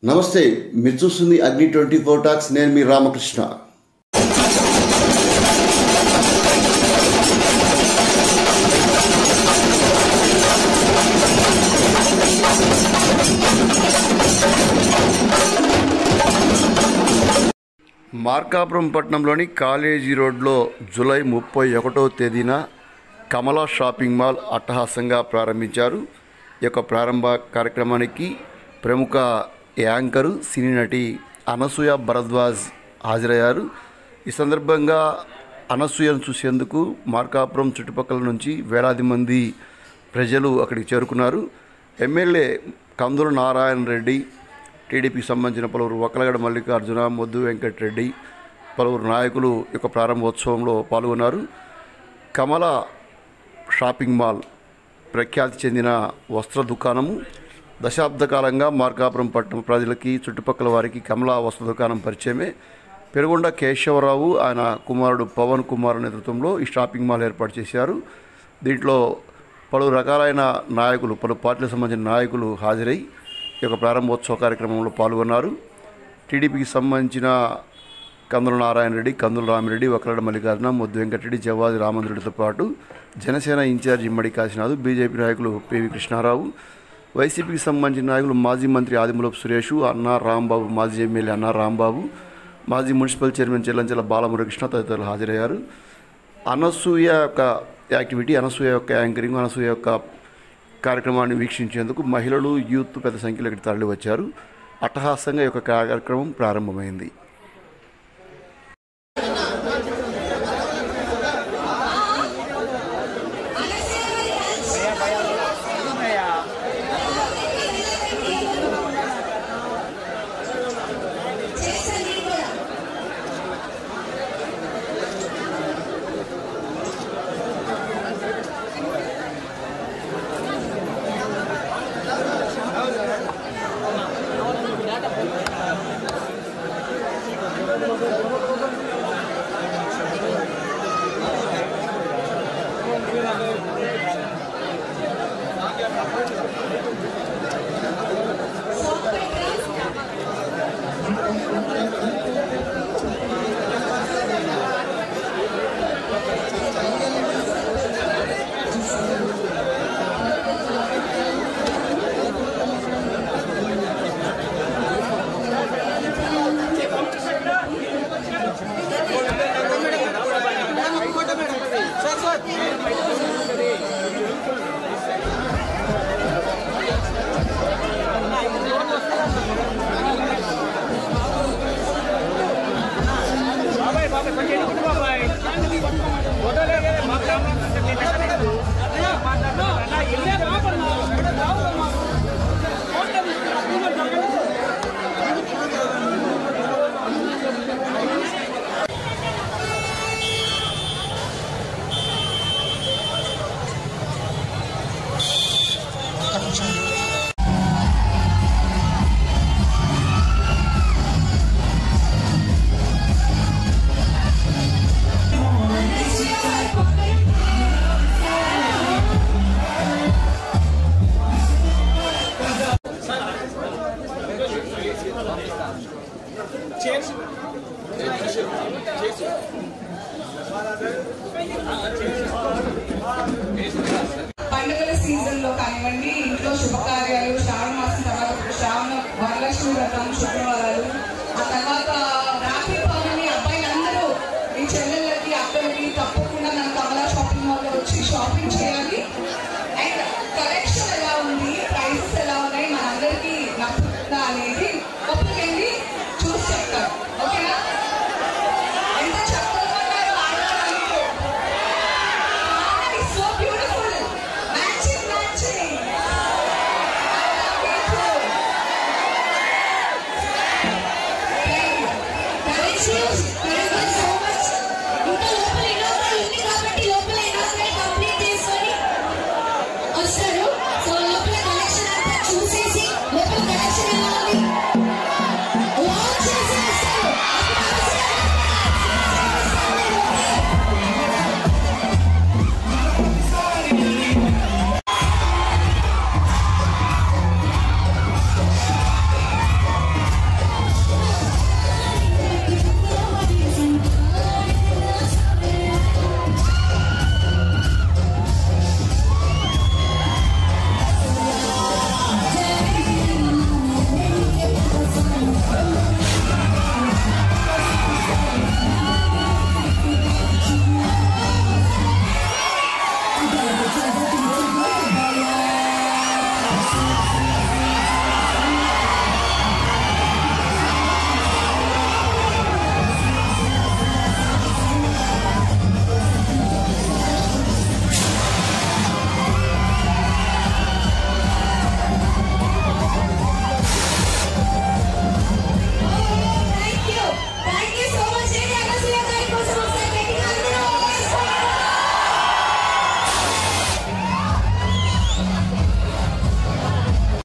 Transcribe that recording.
నమస్తే, మీరు చూస్తుంది అగ్ని 24 టాక్స్. నేను మీ రామకృష్ణ. మార్కాపురం పట్టణంలోని కాలేజీ రోడ్లో జూలై 31వ తేదీన కమలా షాపింగ్ మాల్ అట్టహాసంగా ప్రారంభించారు. ఈ యొక్క ప్రారంభ కార్యక్రమానికి ప్రముఖ యాంకరు సినీ నటి అనసూయ భరద్వాజ్ హాజరయ్యారు. ఈ సందర్భంగా అనసూయను చూసేందుకు మార్కాపురం చుట్టుపక్కల నుంచి వేలాది మంది ప్రజలు అక్కడికి చేరుకున్నారు. ఎమ్మెల్యే కందుల నారాయణ రెడ్డి, టీడీపీకి సంబంధించిన పలువురు, వకలగడ మల్లికార్జున, మొద్దు వెంకటరెడ్డి, పలువురు నాయకులు యొక్క ప్రారంభోత్సవంలో పాల్గొన్నారు. కమల షాపింగ్ మాల్ ప్రఖ్యాతి చెందిన వస్త్ర దుకాణము. దశాబ్ద కాలంగా మార్కాపురం పట్టణ ప్రజలకి, చుట్టుపక్కల వారికి కమలా వస్త్ర దుకాణం పరిచయమే. పెనుగొండ కేశవరావు, ఆయన కుమారుడు పవన్ కుమార్ నేతృత్వంలో ఈ షాపింగ్ మాల్ ఏర్పాటు చేశారు. దీంట్లో పలు రకాలైన నాయకులు, పలు పార్టీలకు సంబంధించిన నాయకులు హాజరై ఈ యొక్క ప్రారంభోత్సవ కార్యక్రమంలో పాల్గొన్నారు. టీడీపీకి సంబంధించిన కందుల నారాయణ రెడ్డి, కందుల రామిరెడ్డి, వకలగడ మల్లికార్జున, మొద్దు వెంకటరెడ్డి, జవ్వాది రామంద్రుడితో పాటు జనసేన ఇన్ఛార్జ్ ఇమ్మడి కాశీనాథ్, బీజేపీ నాయకులు పివి కృష్ణారావు, వైసీపీకి సంబంధించిన నాయకులు మాజీ మంత్రి ఆదిమూలపు సురేష్, అన్నా రాంబాబు, మాజీ ఎమ్మెల్యే అన్నా రాంబాబు, మాజీ మున్సిపల్ చైర్మన్ చెల్లంచెల బాలమురకృష్ణ తదితరులు హాజరయ్యారు. అనసూయ యొక్క యాక్టివిటీ, అనసూయ యొక్క యాంకరింగ్, అనసూయ యొక్క కార్యక్రమాన్ని వీక్షించేందుకు మహిళలు, యూత్ పెద్ద సంఖ్యలో ఇక్కడ తరలి వచ్చారు. అట్టహాసంగా ఈ యొక్క కార్యక్రమం ప్రారంభమైంది. పండుగల సీజన్ లో కానివ్వండి, ఇంట్లో శుభకార్యాలు,